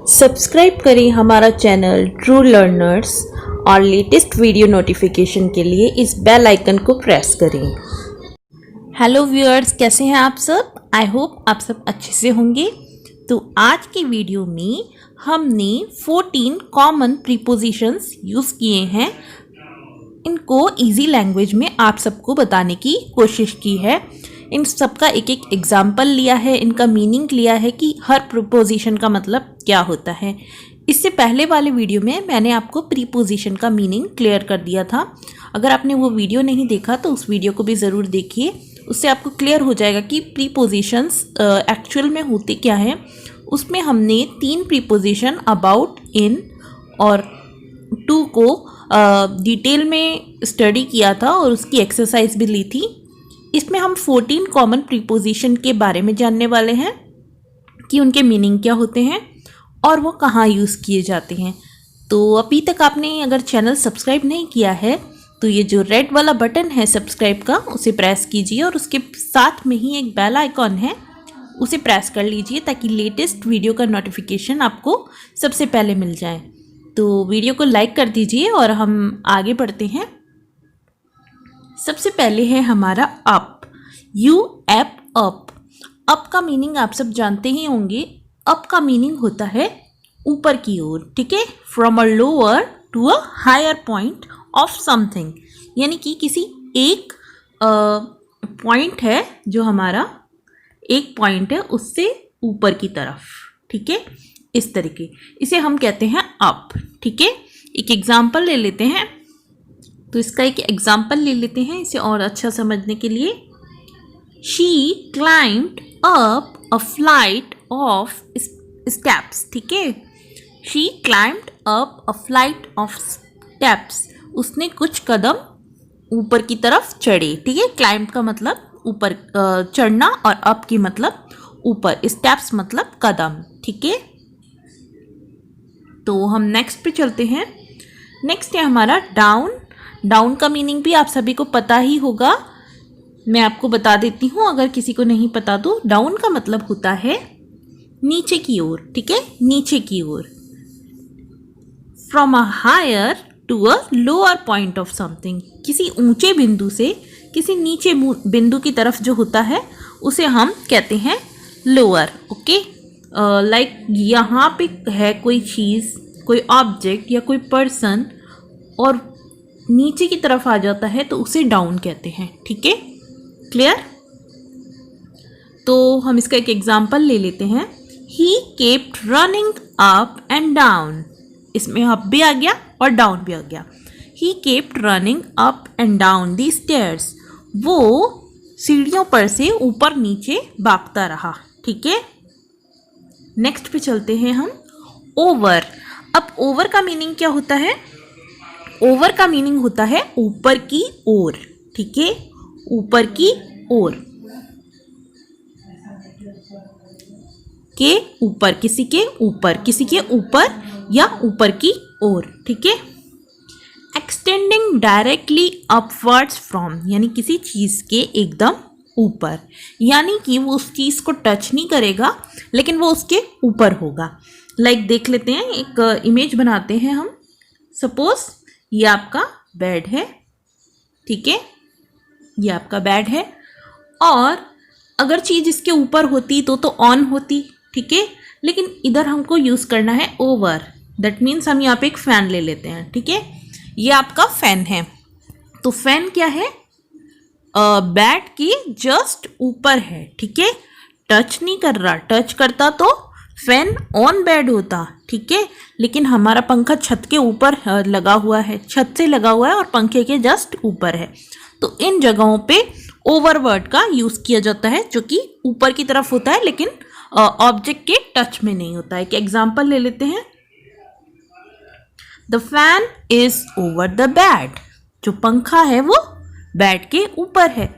Subscribe करें हमारा channel true learners और लेटेस्ट वीडियो नोटिफिकेशन के लिए इस बेल आइकन को प्रेस करें। हेलो व्यूअर्स, कैसे हैं आप सब? आई होप आप सब अच्छे से होंगे। तो आज की वीडियो में हमने 14 कॉमन प्रीपोजिशंस यूज़ किए हैं। इनको इजी लैंग्वेज में आप सबको बताने की कोशिश की है। इन सब का एक एक एग्जाम्पल लिया है, इनका मीनिंग लिया है कि हर प्रीपोजिशन का मतलब क्या होता है। इससे पहले वाले वीडियो में मैंने आपको प्रीपोजिशन का मीनिंग क्लियर कर दिया था। अगर आपने वो वीडियो नहीं देखा तो उस वीडियो को भी ज़रूर देखिए, उससे आपको क्लियर हो जाएगा कि प्रीपोजिशंस एक्चुअल में होते क्या हैं। उसमें हमने 3 प्रीपोजिशन अबाउट, इन और टू को डिटेल में स्टडी किया था और उसकी एक्सरसाइज भी ली थी। इसमें हम 14 कॉमन प्रीपोजिशन के बारे में जानने वाले हैं कि उनके मीनिंग क्या होते हैं और वो कहाँ यूज़ किए जाते हैं। तो अभी तक आपने अगर चैनल सब्सक्राइब नहीं किया है तो ये जो रेड वाला बटन है सब्सक्राइब का, उसे प्रेस कीजिए और उसके साथ में ही एक बेल आइकॉन है, उसे प्रेस कर लीजिए ताकि लेटेस्ट वीडियो का नोटिफिकेशन आपको सबसे पहले मिल जाए। तो वीडियो को लाइक कर दीजिए और हम आगे बढ़ते हैं। सबसे पहले है हमारा up, you app up. Up का मीनिंग आप सब जानते ही होंगे। अप का मीनिंग होता है ऊपर की ओर, ठीक है, from a lower to a higher point of something. यानी कि किसी एक पॉइंट है, जो हमारा एक पॉइंट है उससे ऊपर की तरफ, ठीक है, इस तरीके, इसे हम कहते हैं अप, ठीक है। एक एग्जाम्पल ले लेते हैं, तो इसका एक एग्जाम्पल ले लेते हैं इसे और अच्छा समझने के लिए। She climbed up a flight of steps, ठीक है। She climbed up a flight of steps, उसने कुछ कदम ऊपर की तरफ चढ़े, ठीक है। क्लाइम्ब का मतलब ऊपर चढ़ना और अप की मतलब ऊपर, स्टेप्स मतलब कदम, ठीक है। तो हम नेक्स्ट पे चलते हैं। नेक्स्ट है हमारा डाउन। डाउन का मीनिंग भी आप सभी को पता ही होगा, मैं आपको बता देती हूँ अगर किसी को नहीं पता तो। डाउन का मतलब होता है नीचे की ओर, ठीक है, नीचे की ओर। From a higher to a lower point of something, किसी ऊंचे बिंदु से किसी नीचे बिंदु की तरफ जो होता है उसे हम कहते हैं लोअर, ओके। लाइक यहाँ पे है कोई चीज़, कोई ऑब्जेक्ट या कोई पर्सन और नीचे की तरफ आ जाता है तो उसे डाउन कहते हैं, ठीक है, क्लियर। तो हम इसका एक एग्जाम्पल ले लेते हैं। He kept running up and down, इसमें अप भी आ गया और डाउन भी आ गया। He kept running up and down the stairs, वो सीढ़ियों पर से ऊपर नीचे भागता रहा, ठीक है। नेक्स्ट पे चलते हैं हम, ओवर। अब ओवर का मीनिंग क्या होता है? ओवर का मीनिंग होता है ऊपर की ओर, ठीक है, ऊपर की ओर, के ऊपर, किसी के ऊपर, किसी के ऊपर या ऊपर की ओर, ठीक है। एक्सटेंडिंग डायरेक्टली अपवर्ड्स फ्रॉम, यानी किसी चीज़ के एकदम ऊपर, यानी कि वो उस चीज़ को टच नहीं करेगा लेकिन वो उसके ऊपर होगा। लाइक देख लेते हैं, एक इमेज बनाते हैं हम। सपोज ये आपका बेड है, ठीक है, ये आपका बेड है और अगर चीज़ इसके ऊपर होती तो ऑन होती, ठीक है, लेकिन इधर हमको यूज़ करना है ओवर। दैट मीन्स हम यहाँ पे एक फ़ैन ले लेते हैं, ठीक है। ये आपका फ़ैन है, तो फ़ैन क्या है? बेड की जस्ट ऊपर है, ठीक है, टच नहीं कर रहा। टच करता तो फैन ऑन बेड होता, ठीक है, लेकिन हमारा पंखा छत के ऊपर लगा हुआ है, छत से लगा हुआ है और पंखे के जस्ट ऊपर है। तो इन जगहों पे ओवर वर्ड का यूज़ किया जाता है, जो कि ऊपर की तरफ होता है लेकिन ऑब्जेक्ट के टच में नहीं होता है। एक एग्जाम्पल ले लेते हैं, the fan is over the bed, जो पंखा है वो बेड के ऊपर है।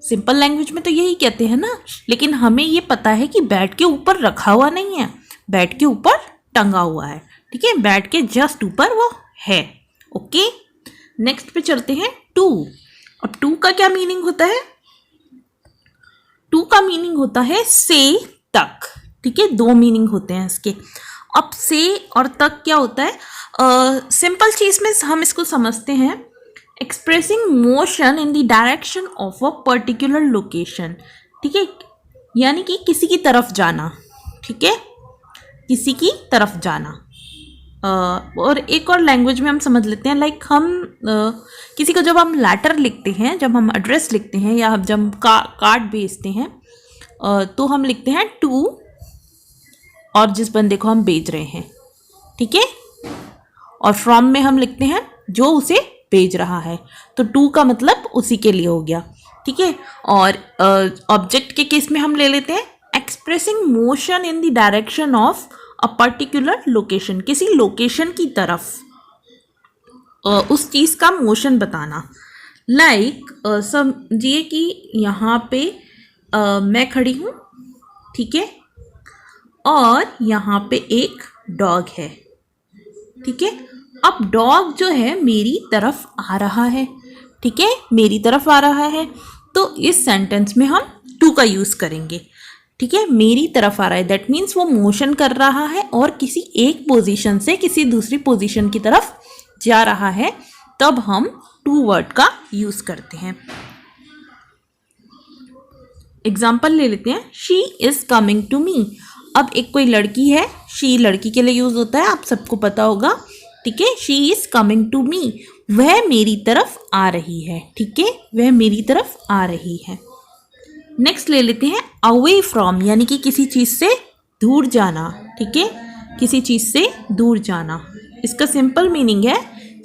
सिंपल लैंग्वेज में तो यही कहते हैं ना, लेकिन हमें ये पता है कि बेड के ऊपर रखा हुआ नहीं है, बेड के ऊपर टंगा हुआ है, ठीक है, बेड के जस्ट ऊपर वो है, ओके। नेक्स्ट पे चलते हैं, टू। अब टू का क्या मीनिंग होता है? टू का मीनिंग होता है से तक, ठीक है, 2 मीनिंग होते हैं इसके। अब से और तक क्या होता है, सिंपल चीज में हम इसको समझते हैं, expressing motion in the direction of a particular location, ठीक है, यानी कि किसी की तरफ जाना, ठीक है, किसी की तरफ जाना। और एक और लैंग्वेज में हम समझ लेते हैं, लाइक हम किसी को जब हम लेटर लिखते हैं, जब हम एड्रेस लिखते हैं या जब हम कार्ड भेजते हैं, तो हम लिखते हैं टू, और जिस बंदे को हम भेज रहे हैं, ठीक है, और फ्रॉम में हम लिखते हैं जो उसे भेज रहा है, तो टू का मतलब उसी के लिए हो गया, ठीक है। और ऑब्जेक्ट के केस में हम ले लेते हैं expressing motion in the direction of a particular location, किसी लोकेशन की तरफ उस चीज़ का मोशन बताना। लाइक समझिए कि यहाँ पे मैं खड़ी हूँ, ठीक है, और यहाँ पे एक डॉग है, ठीक है। अब डॉग जो है मेरी तरफ आ रहा है, ठीक है, मेरी तरफ आ रहा है, तो इस सेंटेंस में हम टू का यूज़ करेंगे, ठीक है। मेरी तरफ आ रहा है, दैट मीन्स वो मोशन कर रहा है और किसी एक पोजीशन से किसी दूसरी पोजीशन की तरफ जा रहा है, तब हम टू वर्ड का यूज़ करते हैं। एग्जाम्पल ले लेते हैं, she is coming to me. अब एक कोई लड़की है, शी लड़की के लिए यूज़ होता है, आप सबको पता होगा, ठीक है। She is coming to me, वह मेरी तरफ आ रही है, ठीक है, वह मेरी तरफ आ रही है। नेक्स्ट ले लेते हैं अवे फ्रॉम, यानी कि किसी चीज़ से दूर जाना, ठीक है, किसी चीज़ से दूर जाना। इसका सिंपल मीनिंग है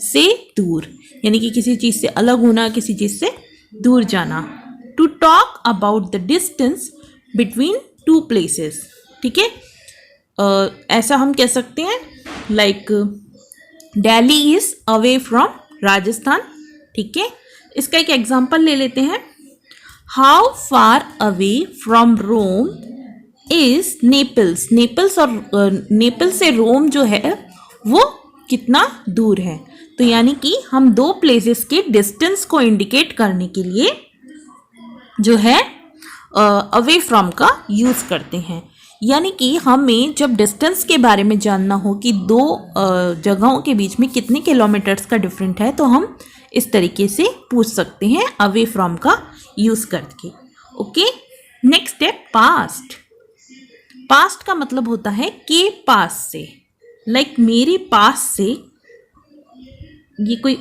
से दूर, यानी कि किसी चीज़ से अलग होना, किसी चीज़ से दूर जाना। To talk about the distance between two places, ठीक है, ऐसा हम कह सकते हैं, like Delhi is away from Rajasthan, ठीक है। इसका एक एग्जाम्पल ले लेते हैं, how far away from Rome is Naples. Naples और नेपल्स से रोम जो है वो कितना दूर है, तो यानी कि हम दो प्लेसेस के डिस्टेंस को इंडिकेट करने के लिए जो है अवे फ्रॉम का यूज़ करते हैं। यानी कि हमें जब डिस्टेंस के बारे में जानना हो कि दो जगहों के बीच में कितने किलोमीटर्स का डिफरेंट है, तो हम इस तरीके से पूछ सकते हैं अवे फ्रॉम का यूज़ करके। ओके, नेक्स्ट है पास्ट। पास्ट का मतलब होता है के पास से, लाइक मेरे पास से, ये कोई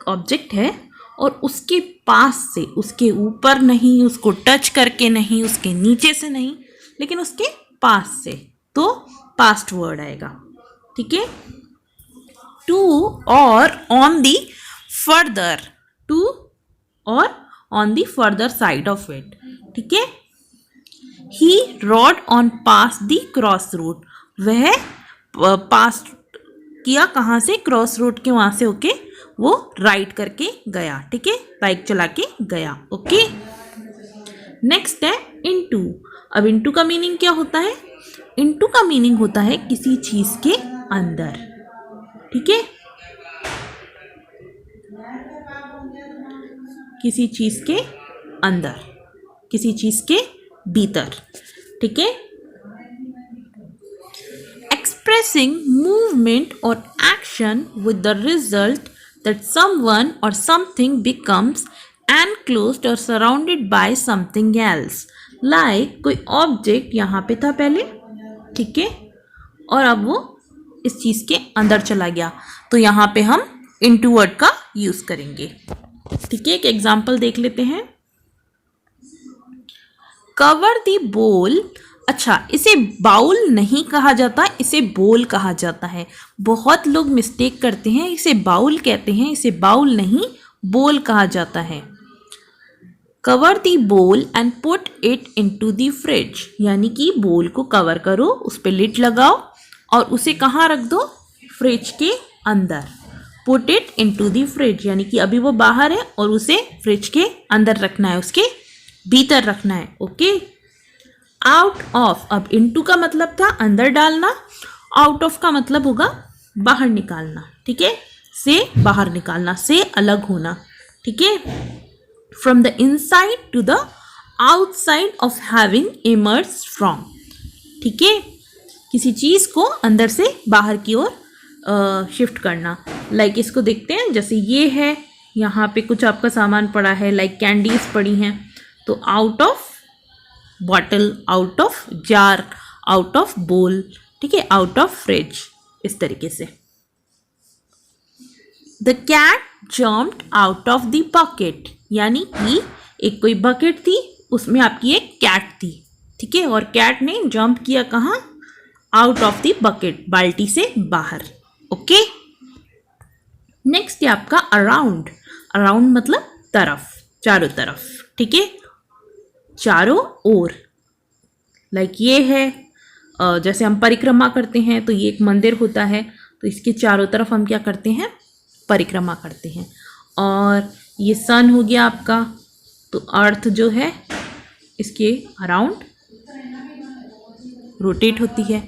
ऑब्जेक्ट है और उसके पास से, उसके ऊपर नहीं, उसको टच करके नहीं, उसके नीचे से नहीं, लेकिन उसके पास से, तो पास्ट वर्ड आएगा, ठीक है। To or on the further, to or on the further side of it, ठीक है। He rode on past the cross road, वह पास किया कहाँ से, क्रॉस रोड के वहाँ से होके वो राइड करके गया, ठीक है, बाइक चला के गया। ओके, नेक्स्ट है इनटू। अब इनटू का मीनिंग क्या होता है? इनटू का मीनिंग होता है किसी चीज के अंदर, ठीक है, किसी चीज के अंदर, किसी चीज के भीतर, ठीक है। एक्सप्रेसिंग मूवमेंट और action with the result that someone और समथिंग बिकम्स एनक्लोज्ड और surrounded by something else. Like कोई ऑब्जेक्ट यहाँ पे था पहले, ठीक है, और अब वो इस चीज के अंदर चला गया, तो यहाँ पे हम इनटू वर्ड का यूज करेंगे, ठीक है। एक एग्जांपल देख लेते हैं, कवर दी बोल। अच्छा, इसे बाउल नहीं कहा जाता, इसे बोल कहा जाता है। बहुत लोग मिस्टेक करते हैं, इसे बाउल कहते हैं, इसे बाउल नहीं बोल कहा जाता है। कवर दी बोल and put it into the fridge, यानी कि बोल को कवर करो, उस पर लिड लगाओ और उसे कहाँ रख दो, फ्रिज के अंदर। Put it into the fridge, यानी कि अभी वो बाहर है और उसे फ्रिज के अंदर रखना है, उसके भीतर रखना है। Okay, out of. अब इनटू का मतलब था अंदर डालना, आउट ऑफ का मतलब होगा बाहर निकालना, ठीक है, से बाहर निकालना, से अलग होना, ठीक है। From the inside to the outside of having emerge from, ठीक है। किसी चीज़ को अंदर से बाहर की ओर शिफ्ट करना। लाइक इसको देखते हैं, जैसे ये है, यहाँ पे कुछ आपका सामान पड़ा है, लाइक कैंडीज पड़ी हैं, तो out of bottle, out of jar, out of bowl, ठीक है, आउट ऑफ फ्रिज, इस तरीके से। The cat jumped out of the bucket, यानी कि एक कोई बकेट थी, उसमें आपकी एक कैट थी, ठीक है, और कैट ने जंप किया कहाँ? आउट ऑफ द बकेट, बाल्टी से बाहर। ओके, नेक्स्ट है आपका अराउंड। अराउंड मतलब तरफ, चारों तरफ, ठीक है, चारों ओर। लाइक ये है, जैसे हम परिक्रमा करते हैं तो ये एक मंदिर होता है, तो इसके चारों तरफ हम क्या करते हैं? परिक्रमा करते हैं। और ये सन हो गया आपका, तो अर्थ जो है इसके अराउंड रोटेट होती है,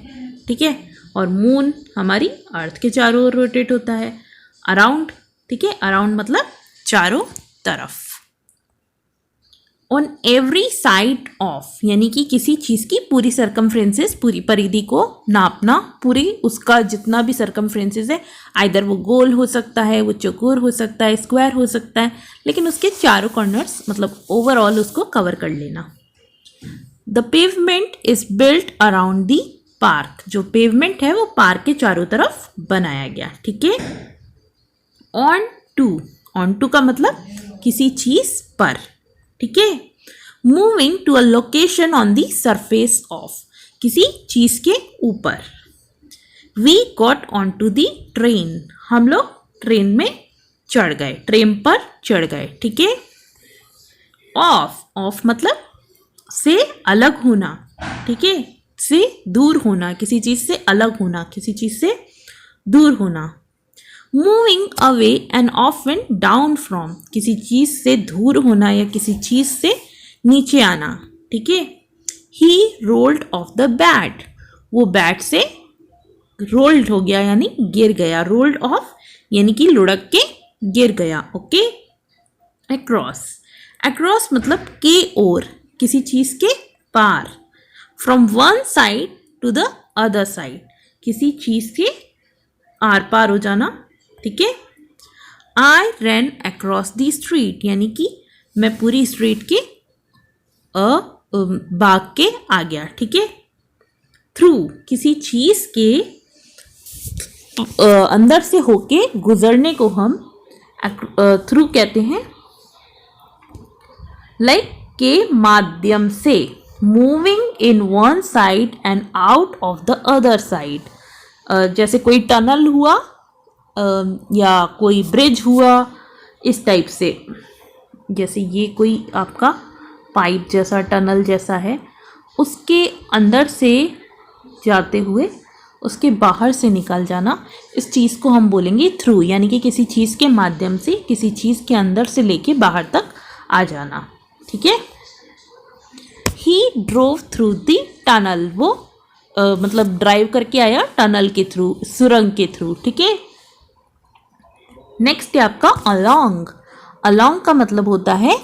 ठीक है, और मून हमारी अर्थ के चारों ओर रोटेट होता है, अराउंड, ठीक है, अराउंड मतलब चारों तरफ। ऑन एवरी साइड ऑफ, यानी कि किसी चीज़ की पूरी सरकमफ्रेंसेस, पूरी परिधि को नापना, पूरी उसका जितना भी सरकमफ्रेंसेस है, आइदर वो गोल हो सकता है, वो चौकोर हो सकता है, स्क्वायर हो सकता है, लेकिन उसके चारों कॉर्नर्स मतलब ओवरऑल उसको कवर कर लेना। The pavement is built around the park, जो पेवमेंट है वो पार्क के चारों तरफ बनाया गया, ठीक है। ऑन टू, ऑन टू का मतलब किसी चीज़ पर, ठीक है। Moving to a location on the surface of, किसी चीज के ऊपर। We got on to the train, हम लोग ट्रेन में चढ़ गए, ट्रेन पर चढ़ गए, ठीक है। ऑफ, ऑफ मतलब से अलग होना, ठीक है, से दूर होना, किसी चीज से अलग होना, किसी चीज से दूर होना। Moving away and often down from, किसी चीज से दूर होना या किसी चीज से नीचे आना, ठीक है। ही रोल्ड ऑफ द बैट, वो बैट से रोल्ड हो गया यानी गिर गया, रोल्ड ऑफ यानी कि लुढ़क के गिर गया, ओके। अक्रॉस, अक्रॉस मतलब के ओर, किसी चीज के पार। From one side to the other side, किसी चीज के आर पार हो जाना, ठीक है। आई रैन अक्रॉस दी स्ट्रीट, यानी कि मैं पूरी स्ट्रीट के भाग के आ गया, ठीक है। थ्रू, किसी चीज के अंदर से होके गुजरने को हम थ्रू कहते हैं। लाइक के माध्यम से, moving in one side and out of the other side, जैसे कोई टनल हुआ या कोई ब्रिज हुआ, इस टाइप से। जैसे ये कोई आपका पाइप जैसा, टनल जैसा है, उसके अंदर से जाते हुए उसके बाहर से निकल जाना, इस चीज़ को हम बोलेंगे थ्रू, यानी कि किसी चीज़ के माध्यम से किसी चीज़ के अंदर से लेके बाहर तक आ जाना, ठीक है। ही ड्रोव थ्रू दी टनल, वो मतलब ड्राइव करके आया टनल के थ्रू, सुरंग के थ्रू, ठीक है। नेक्स्ट है आपका अलोंग। अलोंग का मतलब होता है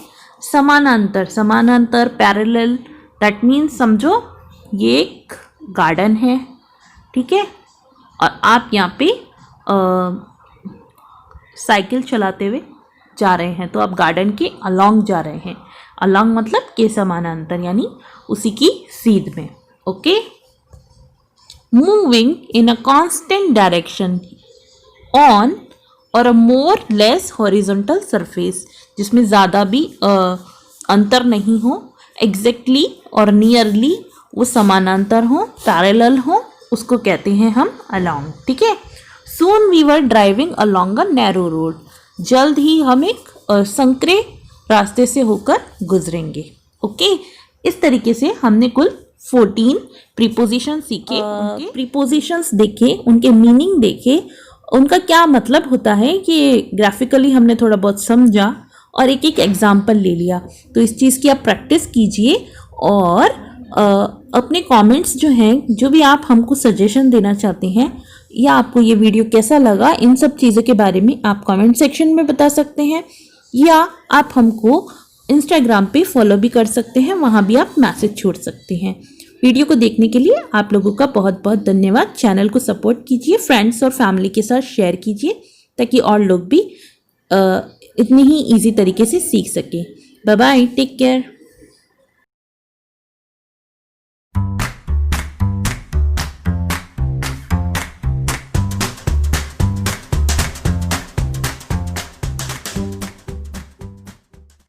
समानांतर, समानांतर, पैरेलल। दैट मीन्स समझो ये एक गार्डन है, ठीक है, और आप यहाँ पे साइकिल चलाते हुए जा रहे हैं, तो आप गार्डन के अलोंग जा रहे हैं। अलोंग मतलब के समानांतर, यानी उसी की सीध में, okay. Moving in a constant direction on और अ मोर लेस हॉरिजॉन्टल सरफेस, जिसमें ज़्यादा भी अंतर नहीं हो, एग्जैक्टली और नियरली वो समानांतर हो, पैरेलल हो, उसको कहते हैं हम अलोंग, ठीक है। Soon we were driving along a narrow road, जल्द ही हम एक संकरे रास्ते से होकर गुजरेंगे, ओके। इस तरीके से हमने कुल 14 प्रीपोजिशन सीखे, प्रीपोजिशंस देखे, उनके मीनिंग देखे, उनका क्या मतलब होता है कि ग्राफिकली हमने थोड़ा बहुत समझा और एक एक एग्जाम्पल ले लिया। तो इस चीज़ की आप प्रैक्टिस कीजिए और अपने कमेंट्स जो हैं, जो भी आप हमको सजेशन देना चाहते हैं या आपको ये वीडियो कैसा लगा, इन सब चीज़ों के बारे में आप कमेंट सेक्शन में बता सकते हैं, या आप हमको इंस्टाग्राम पे फॉलो भी कर सकते हैं, वहाँ भी आप मैसेज छोड़ सकते हैं। वीडियो को देखने के लिए आप लोगों का बहुत बहुत धन्यवाद। चैनल को सपोर्ट कीजिए, फ्रेंड्स और फैमिली के साथ शेयर कीजिए ताकि और लोग भी इतनी ही ईजी तरीके से सीख सकें। Bye bye, take care.